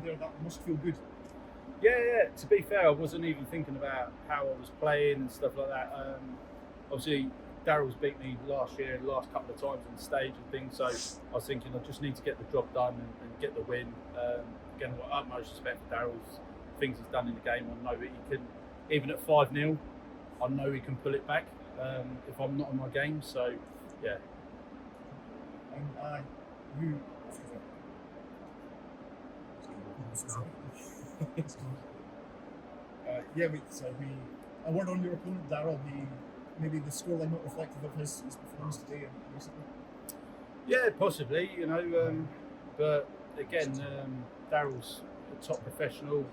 there, that must feel good. Yeah. To be fair, I wasn't even thinking about how I was playing and stuff like that. Obviously, Daryl's beat me last year, the last couple of times on stage and things. So I was thinking I just need to get the job done and get the win. Again, I've got utmost respect for Daryl's things he's done in the game. I know that he can, even at 5-0, I know he can pull it back if I'm not on my game. So, yeah. And you. A word on your opponent, Daryl. Maybe the scoreline not reflective of his performance today and recently. Yeah, possibly. But again, Daryl's a top professional.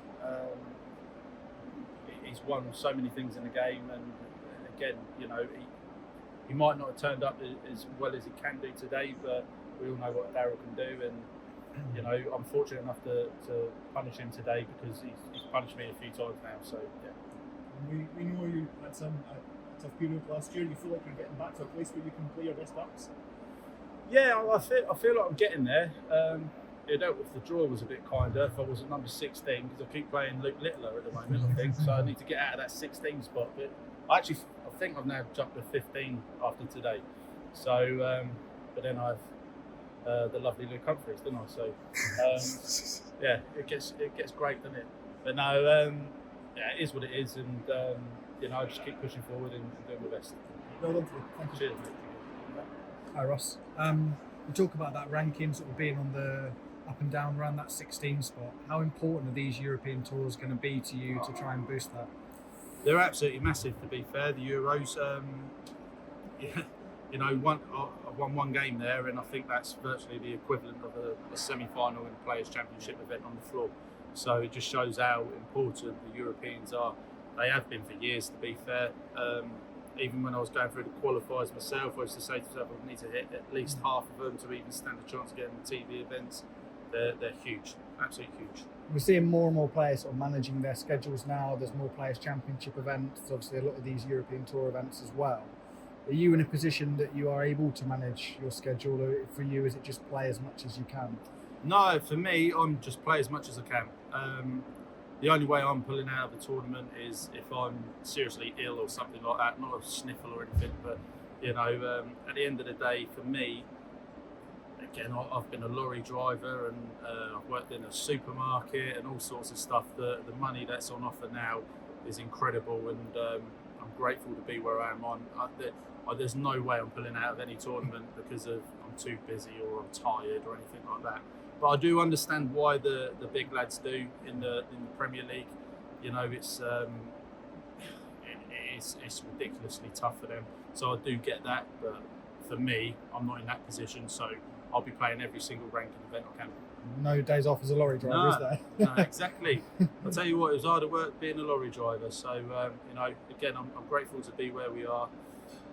He's won so many things in the game, and again, he might not have turned up as well as he can do today, but we all know what Daryl can do, and I'm fortunate enough to punish him today because he's punished me a few times now. So yeah. We know you had some tough period last year. You feel like you're getting back to a place where you can play your best darts? Yeah, I feel like I'm getting there. It dealt with the draw was a bit kinder if I was at number 16 because I keep playing Luke Littler at the moment, I think. So I need to get out of that 16 spot. But I think I've now jumped to 15 after today. So, but then I've the lovely Luke Humphries, didn't I? So, yeah, it gets great, doesn't it? But no, yeah, it is what it is, and I just keep pushing forward and doing my best. Well done. Thank you. Cheers, mate. Hi Ross. You talk about that ranking sort of being on the up and down around that 16 spot. How important are these European tours going to be to you to try and boost that? They're absolutely massive, to be fair. The Euros, yeah, I've won one game there, and I think that's virtually the equivalent of a semi-final in a Players' Championship event on the floor. So it just shows how important the Europeans are. They have been for years, to be fair. Even when I was going through the qualifiers myself, I used to say to myself, I need to hit at least half of them to even stand a chance of getting the TV events. They're huge, absolutely huge. We're seeing more and more players sort of managing their schedules now. There's more Players' Championship events, obviously a lot of these European Tour events as well. Are you in a position that you are able to manage your schedule, or for you is it just play as much as you can? No, for me, I'm just play as much as I can. The only way I'm pulling out of the tournament is if I'm seriously ill or something like that, not a sniffle or anything, but at the end of the day, for me, again, I've been a lorry driver and I've worked in a supermarket and all sorts of stuff. The money that's on offer now is incredible, and I'm grateful to be where I am on. There's no way I'm pulling out of any tournament because of I'm too busy or I'm tired or anything like that. But I do understand why the big lads do in the Premier League. It's ridiculously tough for them. So I do get that, but for me, I'm not in that position. So I'll be playing every single ranking event I can. No days off as a lorry driver, is there? No, exactly. I'll tell you what, it was hard work being a lorry driver. So again, I'm grateful to be where we are.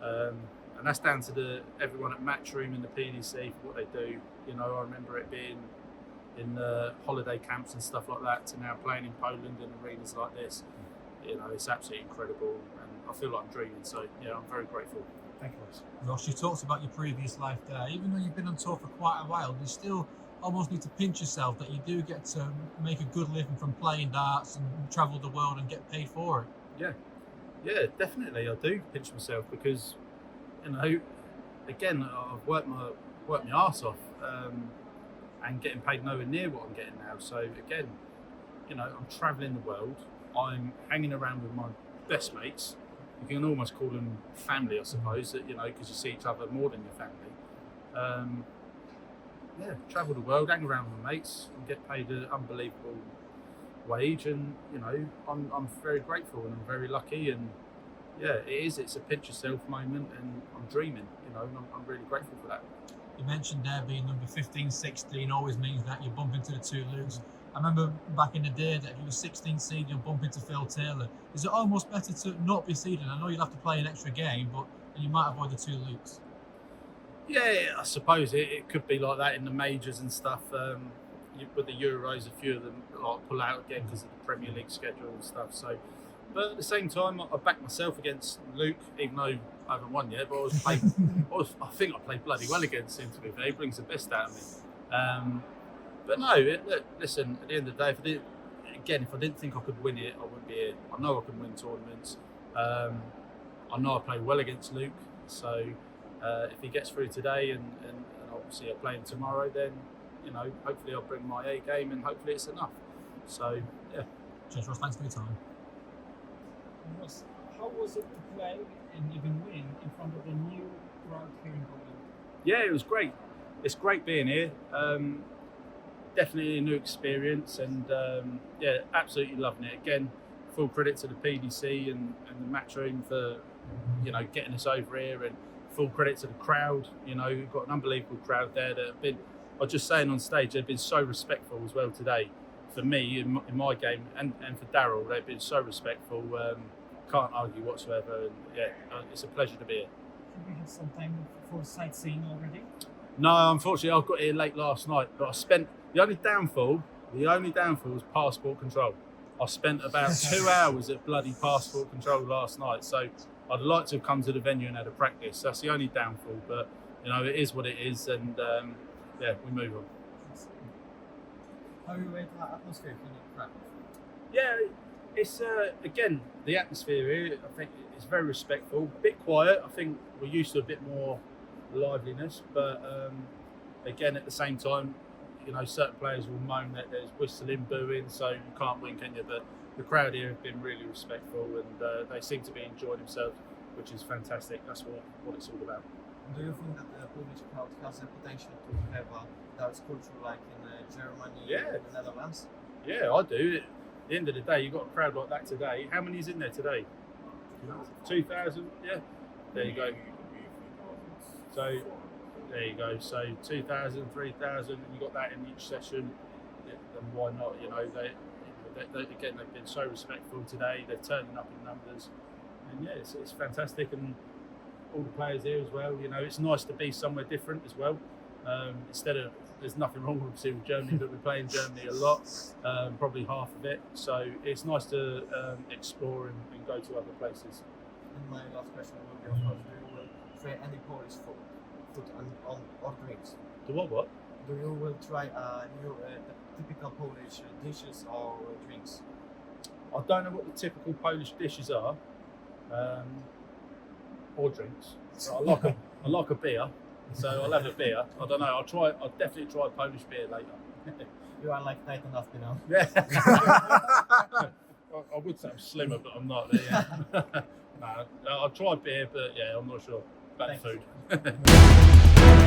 And that's down to everyone at Matchroom and the PDC for what they do. I remember it being in holiday camps and stuff like that to now playing in Poland in arenas like this. It's absolutely incredible, and I feel like I'm dreaming. So yeah, I'm very grateful. Thank you, Ross. Ross, you talked about your previous life there. Even though you've been on tour for quite a while, you still almost need to pinch yourself that you do get to make a good living from playing darts and travel the world and get paid for it. Yeah, definitely. I do pinch myself because again, I've worked my arse off and getting paid nowhere near what I'm getting now. So again, I'm travelling the world. I'm hanging around with my best mates. You can almost call them family, I suppose, because you see each other more than your family. Travel the world, hang around with my mates, and get paid an unbelievable wage, and I'm very grateful and I'm very lucky, and yeah, it's a pinch yourself moment, and I'm dreaming, and I'm really grateful for that. You mentioned there being number 15, 16 always means that you bump into the two Lukes. I remember back in the day that if you were 16 seed, you'll bump into Phil Taylor. Is it almost better to not be seeded? I know you'll have to play an extra game, but you might avoid the two Lukes. Yeah, I suppose it could be like that in the majors and stuff. With the Euros, a few of them pull out again because of the Premier League schedule and stuff. So, but at the same time, I backed myself against Luke, even though I haven't won yet. But I think I played bloody well against him. To be fair, he brings the best out of me. But no, look, listen. At the end of the day, if I didn't think I could win it, I wouldn't be here. I know I can win tournaments. I know I play well against Luke. So if he gets through today, and obviously I play him tomorrow, then hopefully I'll bring my A game, and hopefully it's enough. So yeah. Cheers, Ross. Thanks for your time. Ross, how was it to play and even win in front of the new crowd here in Poland? Yeah, it was great. It's great being here. Definitely a new experience, and yeah, absolutely loving it. Again, full credit to the PDC and the match room for getting us over here, and full credit to the crowd. We've got an unbelievable crowd there that have been. I was just saying on stage, they've been so respectful as well today. For me in my game, and for Daryl, they've been so respectful. Can't argue whatsoever, and yeah, it's a pleasure to be here. Did we have some time for sightseeing already? No, unfortunately, I got here late last night, but I spent the only downfall was passport control. I spent about 2 hours at bloody passport control last night, so I'd like to have come to the venue and had a practice. That's the only downfall, but it is what it is, and yeah, we move on. How you rate the atmosphere in the crowd? Yeah, it's again, the atmosphere here, I think it's very respectful. A bit quiet. I think we're used to a bit more liveliness, but again, at the same time, certain players will moan that there's whistling, booing, so you can't win, can you? But the crowd here have been really respectful, and they seem to be enjoying themselves, which is fantastic. That's what it's all about. Do you think that the Polish crowd has the potential to have a darts culture like in Germany and the Netherlands? Yeah, I do. At the end of the day, you've got a crowd like that today. How many's in there today? 2,000? Yeah. There you go. So, there you go. So 2,000, 3,000, and you got that in each session. Then why not? Again, they've been so respectful today. They're turning up in numbers, and yeah, it's fantastic. And all the players here as well. It's nice to be somewhere different as well. Instead of, there's nothing wrong with Germany, but we play in Germany a lot, probably half of it. So it's nice to explore and go to other places. And my last question will be, of course, do you will try any Polish food or drinks? Do what? Do you will try new typical Polish dishes or drinks? I don't know what the typical Polish dishes are, or drinks. So I like a beer, so I'll have a beer. I don't know. I'll definitely try Polish beer later. You are like tight enough, Yeah. I would say I'm slimmer, but I'm not. Yeah. No, I'll try beer, but yeah, I'm not sure about the food.